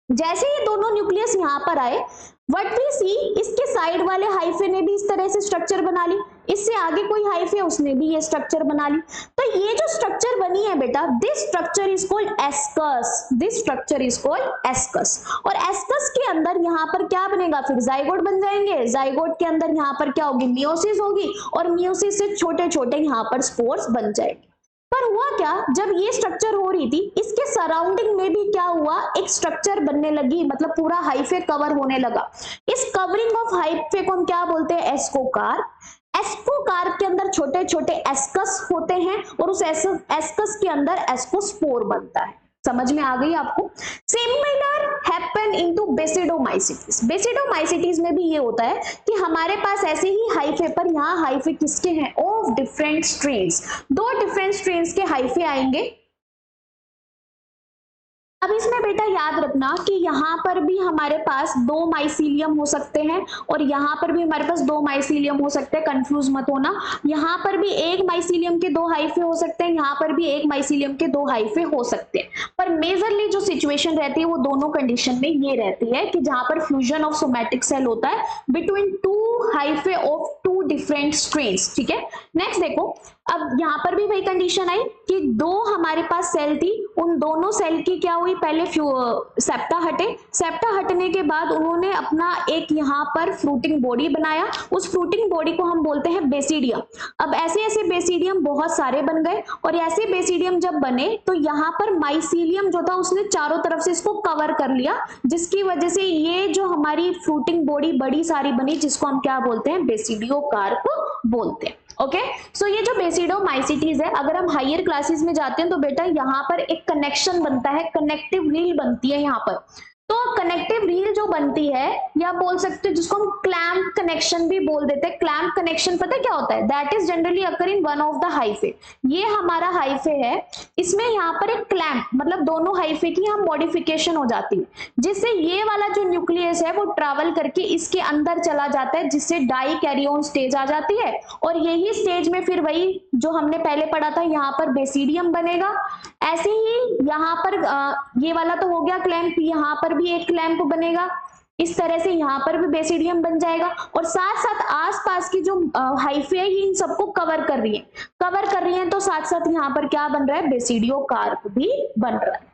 जैसे ये दोनों न्यूक्लियस यहाँ पर आए, व्हाट वी सी, इसके साइड वाले हाइफे ने भी इस तरह से स्ट्रक्चर बना ली, इससे आगे कोई हाइफे उसने भी ये स्ट्रक्चर बना ली। तो ये जो स्ट्रक्चर बनी है बेटा, this structure is called ascus, this structure is called ascus. और एस्कस के अंदर यहाँ पर क्या बनेगा, फिर जाइगोट बन जाएंगे, जाइगोट के अंदर यहाँ पर क्या होगी, मियोसिस होगी, और मियोसिस से छोटे छोटे यहाँ पर स्पोर्स बन जाएंगे। पर हुआ क्या, जब ये स्ट्रक्चर हो रही थी, इसके सराउंडिंग में भी क्या हुआ, एक स्ट्रक्चर बनने लगी, मतलब पूरा हाइफे कवर होने लगा। इस कवरिंग ऑफ हाइफे को हम क्या बोलते हैं, एस्कोकार। एस्कोकार के अंदर छोटे छोटे एस्कस होते हैं, और उस एस्कस के अंदर एस्कोस्पोर बनता है। समझ में आ गई आपको। Similar happen into basidiomycetes, basidiomycetes में भी ये होता है कि हमारे पास ऐसे ही हाइफे पर, यहाँ हाइफे किसके हैं, ऑफ डिफरेंट स्ट्रेन्स, दो डिफरेंट स्ट्रेन्स के हाइफे आएंगे। अब इसमें बेटा याद रखना कि यहाँ पर भी हमारे पास दो माइसीलियम हो सकते हैं, और यहाँ पर भी हमारे पास दो माइसीलियम हो सकते हैं, कंफ्यूज मत होना। यहाँ पर भी एक माइसीलियम के दो हाइफे हो सकते हैं, यहाँ पर भी एक माइसीलियम के दो हाइफे हो सकते हैं। पर मेजरली जो सिचुएशन रहती है वो दोनों कंडीशन में ये रहती है कि जहां पर फ्यूजन ऑफ सोमैटिक सेल होता है between two hyphae of two different strains. ठीक है, नेक्स्ट देखो, अब यहाँ पर भी वही कंडीशन आई कि दो हमारे पास सेल थी, उन दोनों सेल की क्या हुई, पहले सेप्टा हटे, सेप्टा हटने के बाद उन्होंने अपना एक यहाँ पर फ्रूटिंग बॉडी बनाया, उस फ्रूटिंग बॉडी को हम बोलते हैं बेसिडियम। अब ऐसे ऐसे बेसिडियम बहुत सारे बन गए, और ऐसे बेसिडियम जब बने तो यहाँ पर माइसीलियम जो था उसने चारों तरफ से इसको कवर कर लिया, जिसकी वजह से ये जो हमारी फ्रूटिंग बॉडी बड़ी सारी बनी, जिसको हम क्या बोलते हैं, बेसिडियोकार्प बोलते हैं। ओके, सो ये जो बेसिडोमाइसिटीज है, अगर हम हायर क्लासेस में जाते हैं तो बेटा यहाँ पर एक कनेक्शन बनता है, कनेक्टिव रील बनती है यहाँ पर। तो कनेक्टिव रील जो बनती है, या बोल सकते हैं जिसको हम क्लैंप कनेक्शन भी बोल देते हैं। क्लैंप कनेक्शन पता है क्या होता है, that is generally occur in one of the hyphae. ये हमारा हाइफे है, इसमें यहाँ पर एक क्लैंप, मतलब दोनों हाइफे की यहाँ मॉडिफिकेशन हो जाती है, जिससे ये वाला जो न्यूक्लियस है वो ट्रैवल करके इसके अंदर चला जाता है, जिससे डाइकैरियोन स्टेज आ जाती है। और यही स्टेज में फिर वही जो हमने पहले पढ़ा था, यहाँ पर बेसिडियम बनेगा। ऐसे ही यहाँ पर ये वाला तो हो गया क्लैंप, यहाँ पर भी एक क्लैंप बनेगा, इस तरह से यहाँ पर भी बेसिडियम बन जाएगा। और साथ साथ आसपास की जो हाइफे है, इन सबको कवर कर रही है, तो साथ साथ यहाँ पर क्या बन रहा है, बेसिडियोकार्प भी बन रहा है।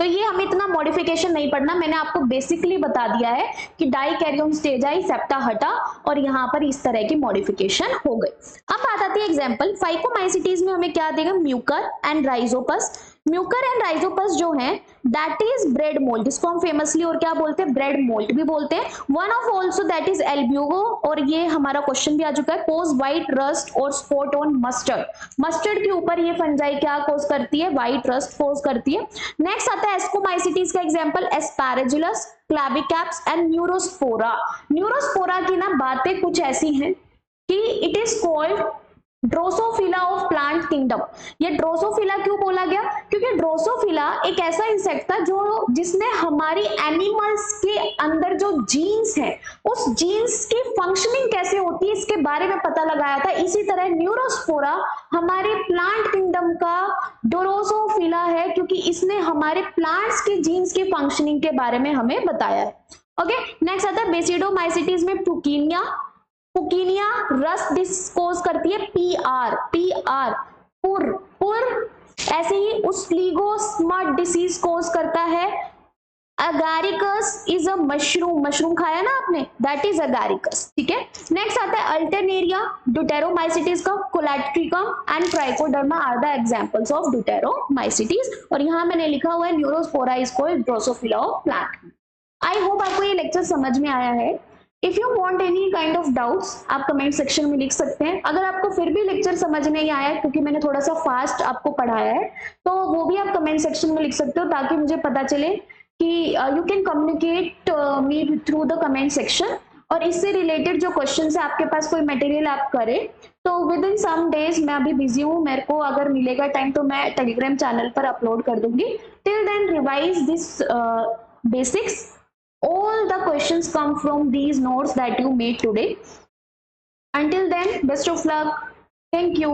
तो ये हमें इतना मॉडिफिकेशन नहीं पढ़ना, मैंने आपको बेसिकली बता दिया है कि डाइकैरियोन स्टेज आई, सेप्टा हटा, और यहाँ पर इस तरह की मॉडिफिकेशन हो गई। अब बात आती है एग्जांपल, फाइकोमाइसिटीज में हमें क्या देगा, Mucor and Rhizopus. Mucor and Rhizopus जो है दैट इज ब्रेड मोल्ड, जिसको हम फेमसली और क्या बोलते हैं, ब्रेड मोल्ड भी बोलते हैं। One of also that is Albugo, और ये हमारा क्वेश्चन भी आ चुका है, कोज व्हाइट रस्ट और स्पॉट ऑन मस्टर्ड, मस्टर्ड के ऊपर ये फंजाई क्या कोज करती है, व्हाइट रस्ट कोज करती है। नेक्स्ट आता है एस्कोमाइसिटीज का एग्जांपल, एस्पैराजिलस, क्लैविकैप्स एंड न्यूरोस्पोरा। न्यूरोस्पोरा की ना बातें कुछ ऐसी हैं कि it is called drosophila of plant kingdom. ये ड्रोसोफिला क्यों बोला गया, क्योंकि ड्रोसोफिला एक ऐसा इंसेक्ट था जो जिसने हमारी एनिमल्स के अंदर जो जीन्स हैं उस जीन्स की फंक्शनिंग कैसे होती है इसके बारे में पता लगाया था। इसी तरह न्यूरोस्पोरा हमारे प्लांट किंगडम का ड्रोसोफिला है, क्योंकि इसने हमारे प्लांट्स के जीन्स की फंक्शनिंग के बारे में हमें बताया है। ओके, नेक्स्ट आता है बेसिडोमाइसिटीज में पुकीनिया। पुकीनिया रस्ट डिस्कोज करती है, पीआर पुर। ऐसे ही उस्लिगो स्मट डिसीज कोज करता है। अगारिकस इज अ मशरूम खाया ना आपने, दैट इज अगारिकस, ठीक है। नेक्स्ट आता है अल्टरनेरिया, ड्यूटेरोमाइसिटीज का colletotrichum and trichoderma are the examples of deuteromycetes. और यहाँ मैंने लिखा हुआ है neurospora is called drosophila of plant. I hope आपको ये लेक्चर समझ में आया है। If you want any kind of doubts आप कमेंट सेक्शन में लिख सकते हैं। अगर आपको फिर भी लेक्चर समझ नहीं आया क्योंकि मैंने थोड़ा सा फास्ट आपको पढ़ाया है तो वो भी आप कमेंट सेक्शन में लिख सकते हो, ताकि मुझे पता चले कि you can communicate me through the comment section. और इससे रिलेटेड जो क्वेश्चन है आपके पास कोई मटेरियल आप करें तो विद इन सम डेज, मैं अभी बिजी हूँ, मेरे को अगर मिलेगा टाइम तो मैं टेलीग्राम चैनल पर अपलोड कर दूंगी। Till then revise this basics. All the questions come from these notes that you made today. Until then, best of luck. Thank you.